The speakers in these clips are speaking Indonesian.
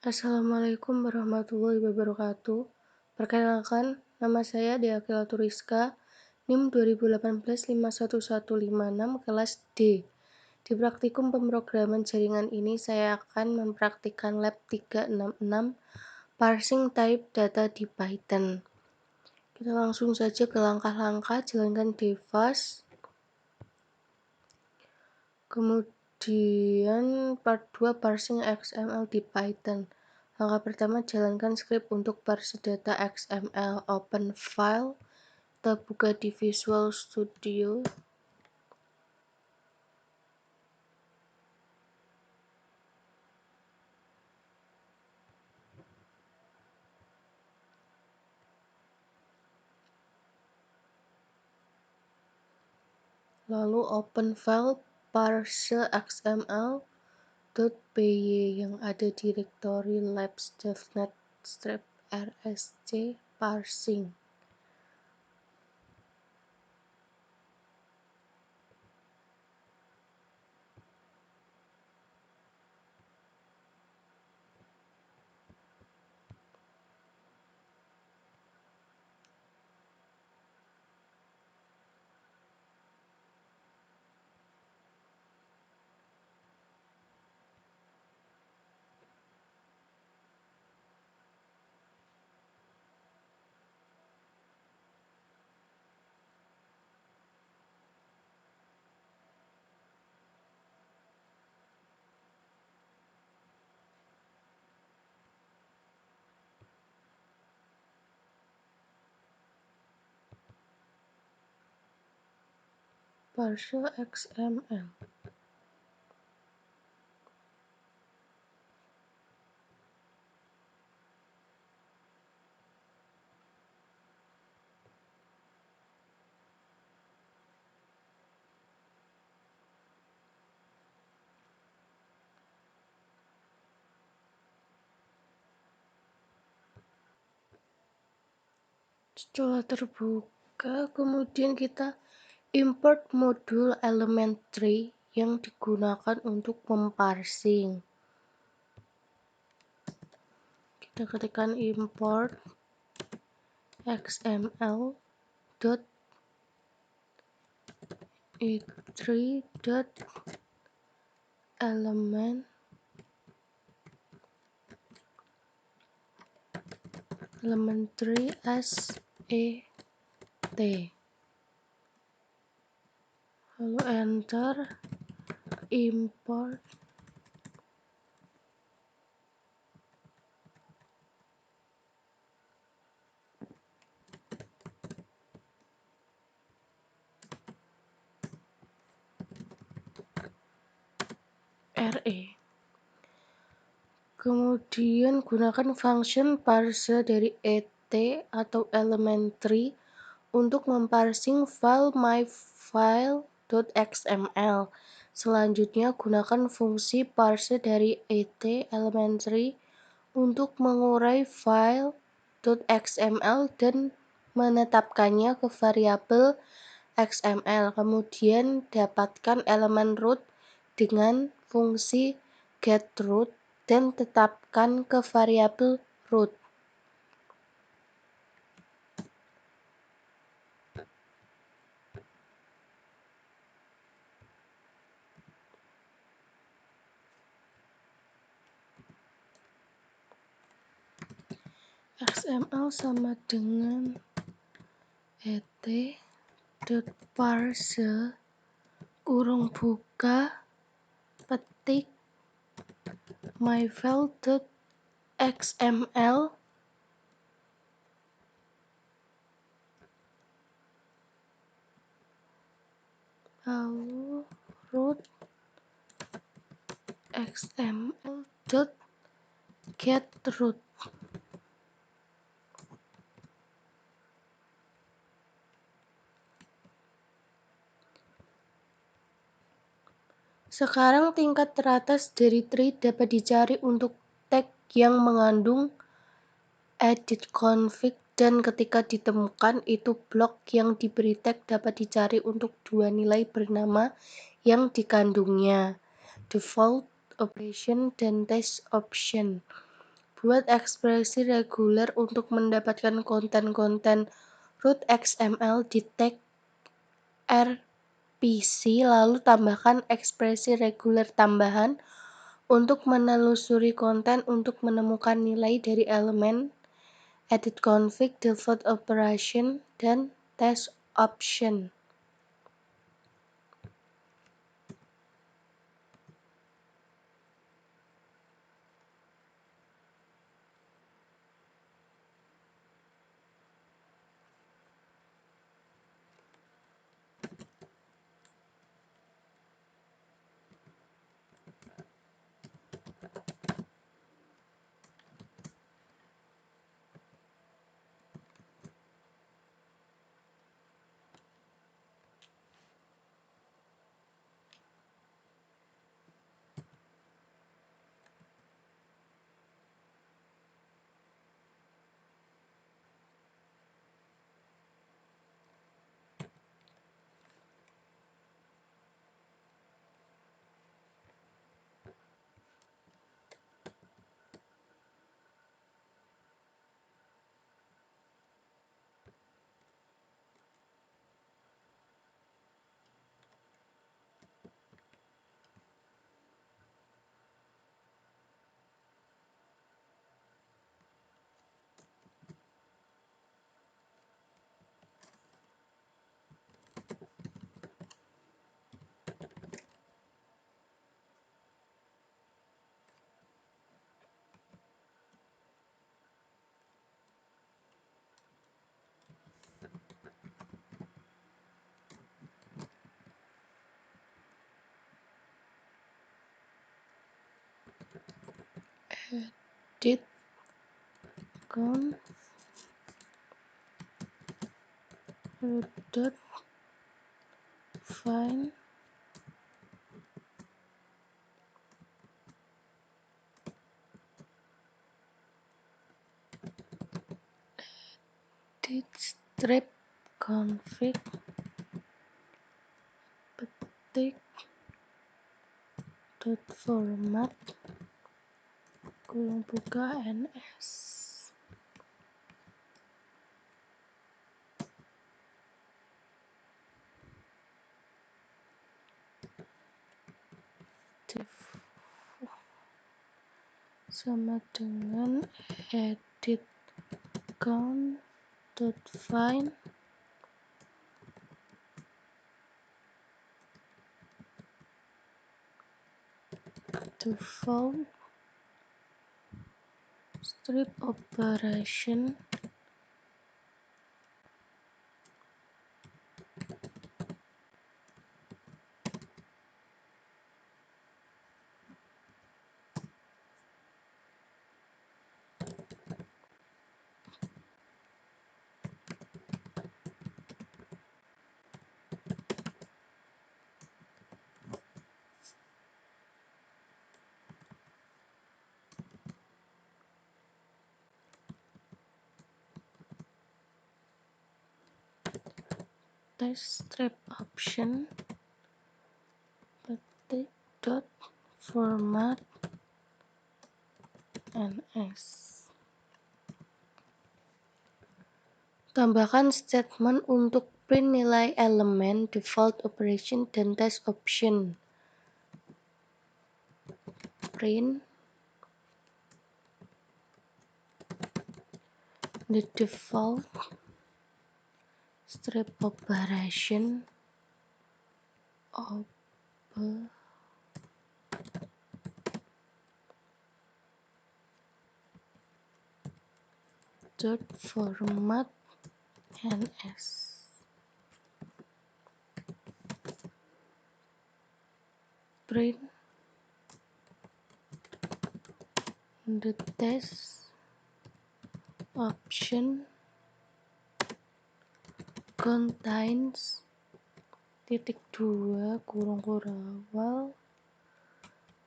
Assalamualaikum warahmatullahi wabarakatuh. Perkenalkan, nama saya Dea Turiska, NIM 2018 51156 kelas D. Di praktikum pemrograman jaringan ini saya akan mempraktikkan lab 366 parsing type data di Python. Kita langsung saja ke langkah-langkah, jalankan device. Kemudian part 2 parsing XML di Python. Langkah pertama, jalankan script untuk parse data XML. Open file, kita buka di Visual Studio. Lalu open file parse xml.py yang ada direktori labs-devnet-rsc parsing. Parse XML. Setelah terbuka, kemudian kita import modul elementary yang digunakan untuk memparsing. Kita ketikkan import xml.e3.element elementary set, lalu enter, import re. Kemudian gunakan function parse dari et atau elementary untuk memparsing file myfile.xml. Selanjutnya gunakan fungsi parse dari et elementary untuk mengurai file.xml dan menetapkannya ke variabel XML. Kemudian dapatkan elemen root dengan fungsi getRoot dan tetapkan ke variabel root. XML sama dengan et.parse kurung buka petik myfile.xml lalu root xml.getRoot. Sekarang tingkat teratas dari tree dapat dicari untuk tag yang mengandung edit config, dan ketika ditemukan itu blok yang diberi tag dapat dicari untuk dua nilai bernama yang dikandungnya, default operation dan test option. Buat ekspresi reguler untuk mendapatkan konten-konten root XML di tag RPC, lalu tambahkan ekspresi reguler tambahan untuk menelusuri konten untuk menemukan nilai dari elemen edit config, default operation, dan test option. Edit count dot find edit strip config petik dot format kurung buka ns sama dengan edit count dot find default strip operation test strip option petik dot format ns. Tambahkan statement untuk print nilai elemen, default operation, dan test option. Print the default strip operation of dot format ns. Print the test option contains titik dua kurung kurawal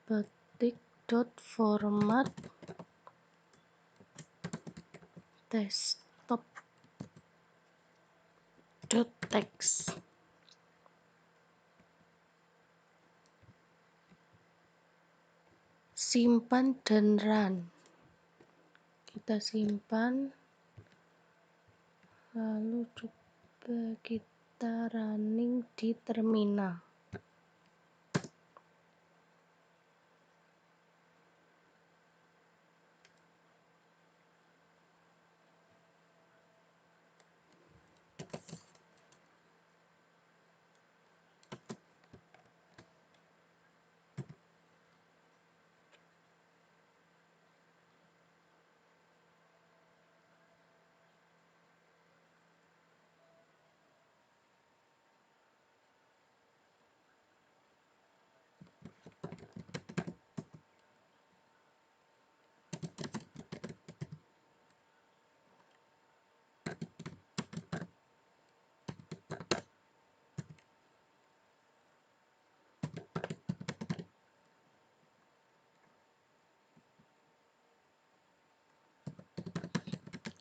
petik dot format desktop dot text. Simpan dan run. kita simpan, lalu coba kita running di terminal.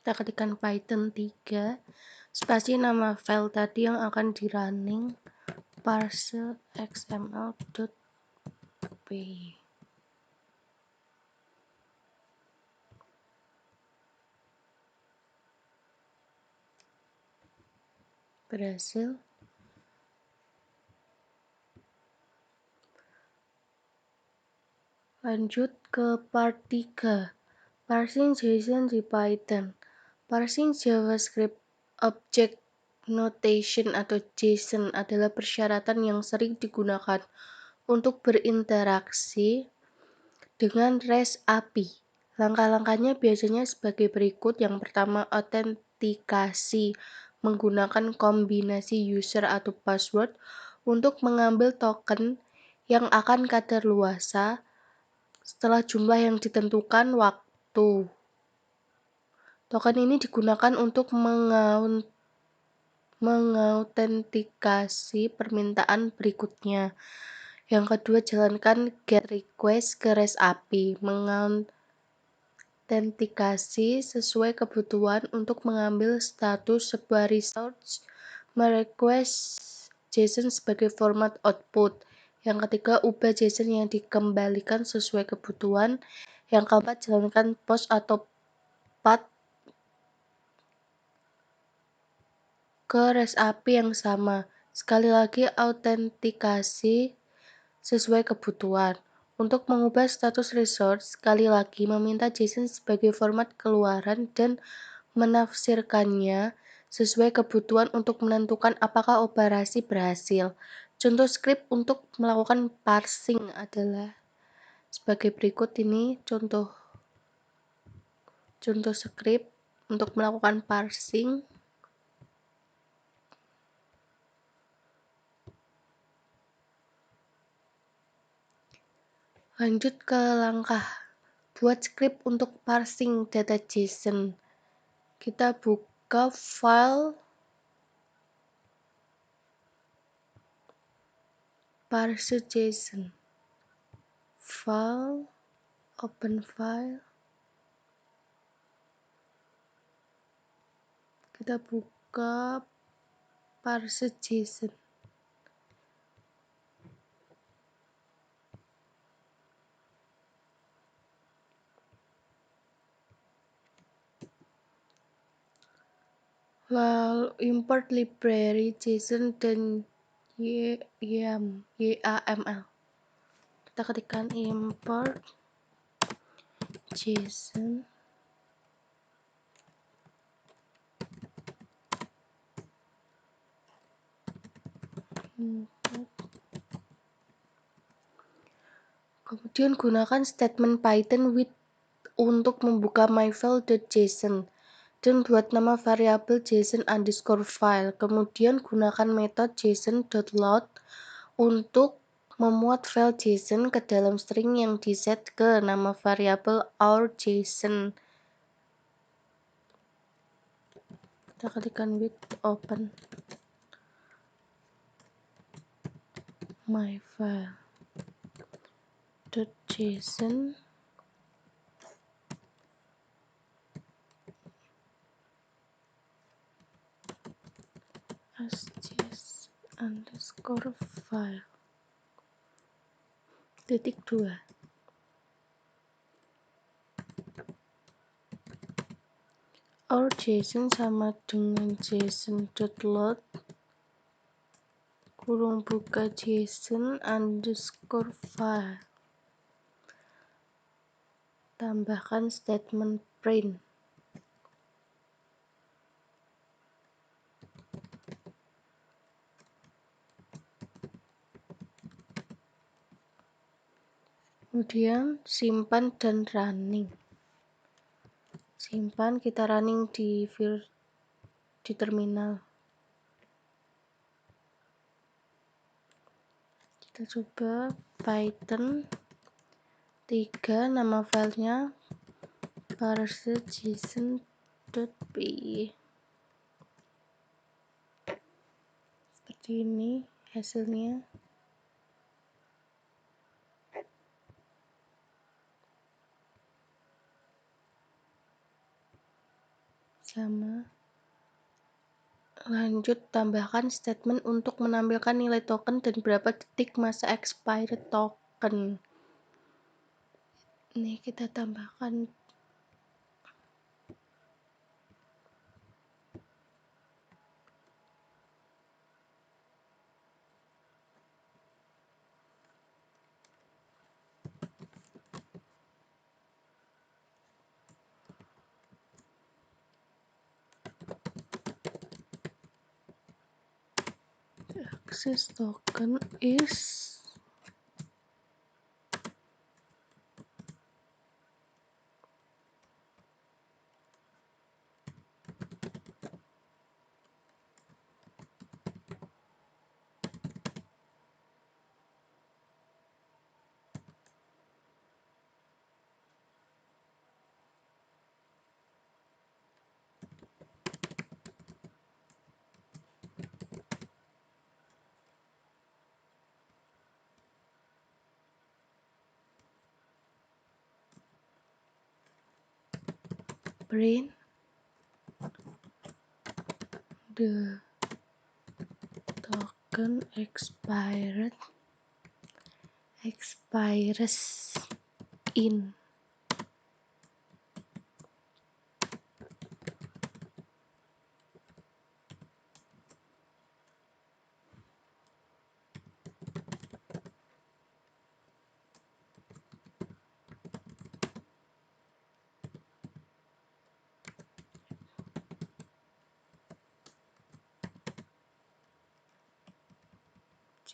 Kita ketikkan Python 3 spasi nama file tadi yang akan di running parse xml.p. Berhasil. Lanjut ke part 3, parsing JSON di Python. Parsing JavaScript Object Notation atau JSON adalah persyaratan yang sering digunakan untuk berinteraksi dengan REST API. Langkah-langkahnya biasanya sebagai berikut. Yang pertama, autentikasi menggunakan kombinasi user atau password untuk mengambil token yang akan kadaluarsa setelah jumlah yang ditentukan waktu. Token ini digunakan untuk mengautentikasi permintaan berikutnya. Yang kedua, jalankan GET request ke REST API. Mengautentikasi sesuai kebutuhan untuk mengambil status sebuah resource. Merequest JSON sebagai format output. Yang ketiga, ubah JSON yang dikembalikan sesuai kebutuhan. Yang keempat, jalankan post atau path ke REST API yang sama. Sekali lagi, autentikasi sesuai kebutuhan. Untuk mengubah status resource, sekali lagi meminta JSON sebagai format keluaran dan menafsirkannya sesuai kebutuhan untuk menentukan apakah operasi berhasil. Contoh script untuk melakukan parsing adalah sebagai berikut. Ini contoh script untuk melakukan parsing. Lanjut ke langkah buat script untuk parsing data JSON. Kita buka file parse JSON. File, open file. Kita buka parse JSON. Lalu import library JSON dan YAML. Kita ketikkan import JSON import. Kemudian gunakan statement Python with untuk membuka myfile.json dan buat nama variabel JSON_file. Kemudian gunakan metode JSON.load untuk memuat file JSON ke dalam string yang diset ke nama variabel our.json. Kita ketikkan with open myfile.json as JSON_file. Titik 2. or JSON sama dengan JSON.load kurung buka JSON underscore file. Tambahkan statement print. Kemudian simpan dan running. Simpan, kita running di terminal. Kita coba Python 3, nama filenya parse.json.py. Seperti ini hasilnya. Sama. Lanjut, tambahkan statement untuk menampilkan nilai token dan berapa detik masa expired token. Ini kita tambahkan access token is print the token expires in.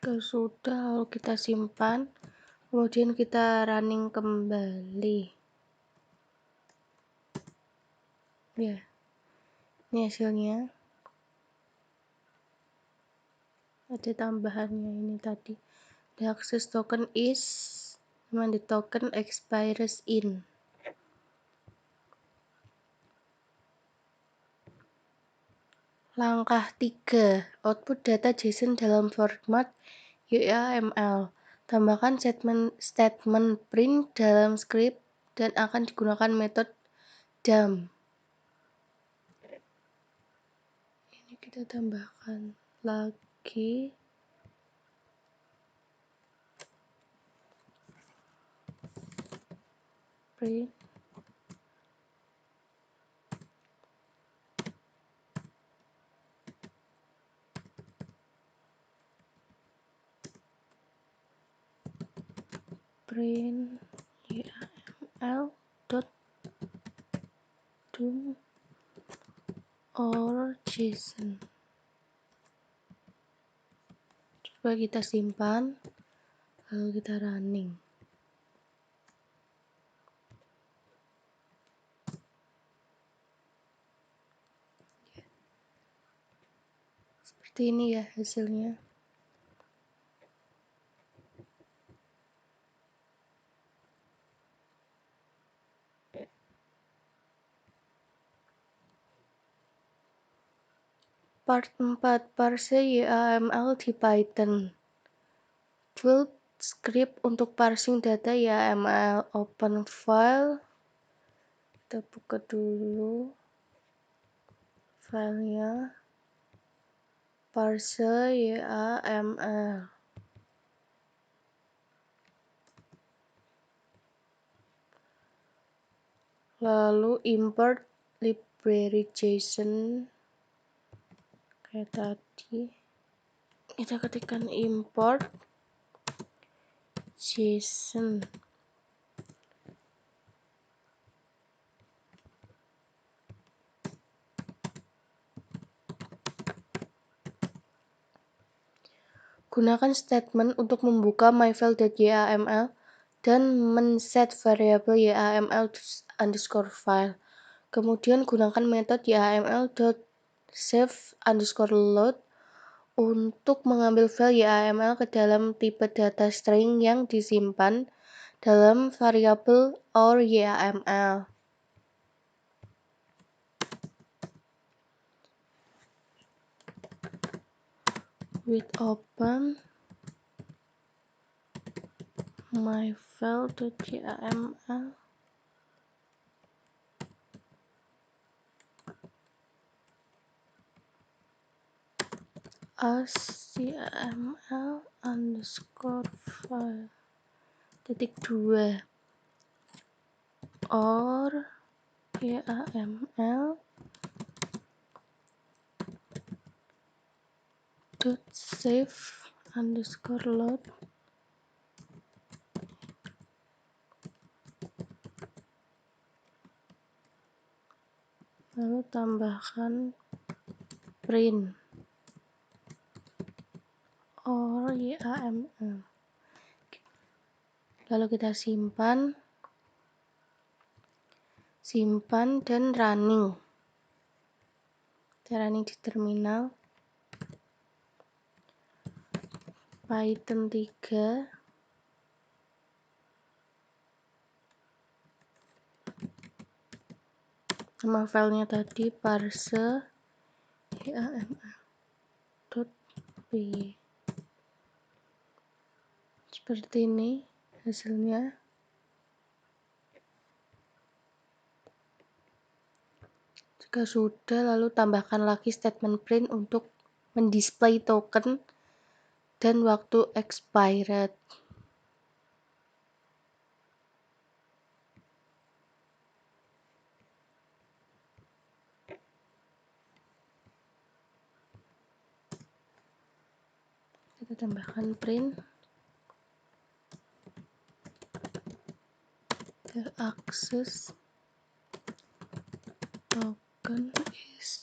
Jika sudah, lalu kita simpan, kemudian kita running kembali. Ya, ini hasilnya. Ada tambahannya ini tadi. The access token is, when the token expires in. Langkah 3. Output data JSON dalam format YAML. Tambahkan statement print dalam script dan akan digunakan metode dump. Ini kita tambahkan lagi. Print. Print YAML dot dump or JSON. Coba kita simpan, lalu kita running. Seperti ini ya hasilnya. Part 4. Parse YAML di Python. Build script untuk parsing data YAML. Open file. Kita buka dulu filenya. Parse YAML. Lalu import library JSON kayak tadi. Kita ketikkan import JSON. Gunakan statement untuk membuka myfile.yml dan men-set variabel yml_file. Kemudian gunakan metode yml.save_load untuk mengambil file YAML ke dalam tipe data string yang disimpan dalam variabel or YAML. With open myfile.yml as yml_file. Titik 2 or YAML .save_load lalu tambahkan print or YAML. Lalu kita simpan dan running. Kita running di terminal. Python 3 nama filenya tadi parse YAML.py. Seperti ini hasilnya. Jika sudah, lalu tambahkan lagi statement print untuk mendisplay token dan waktu expired. Kita tambahkan print the access token is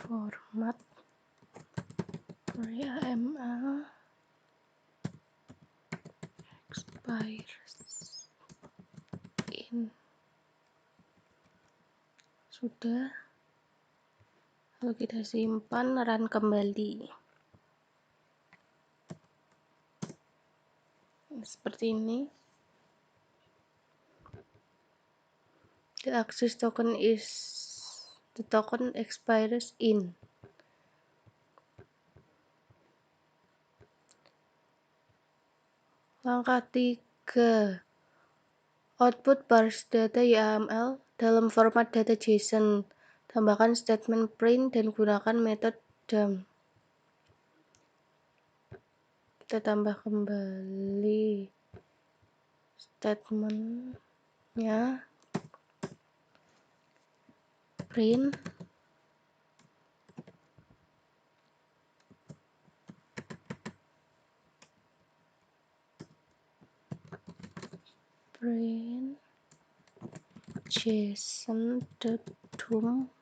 format YAML expires in. Sudah, lalu kita simpan, run kembali. Seperti ini. The access token expires in. Langkah 3. Output parse data YAML dalam format data JSON. Tambahkan statement print dan gunakan metode dump. Kita tambah kembali statementnya. Print JSON.dump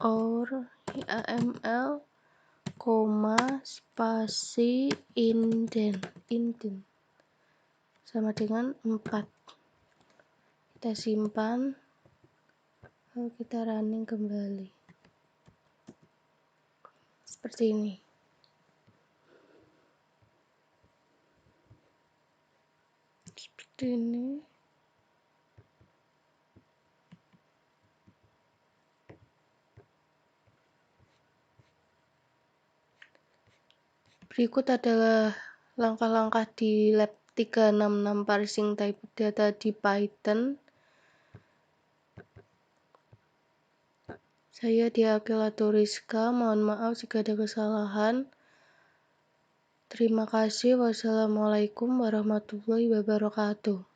or YAML, spasi indent sama dengan 4. Kita simpan, lalu kita running kembali seperti ini. Berikut adalah langkah-langkah di lab 366 parsing type data di Python. Saya Diakila Turiska, mohon maaf jika ada kesalahan. Terima kasih. Wassalamualaikum warahmatullahi wabarakatuh.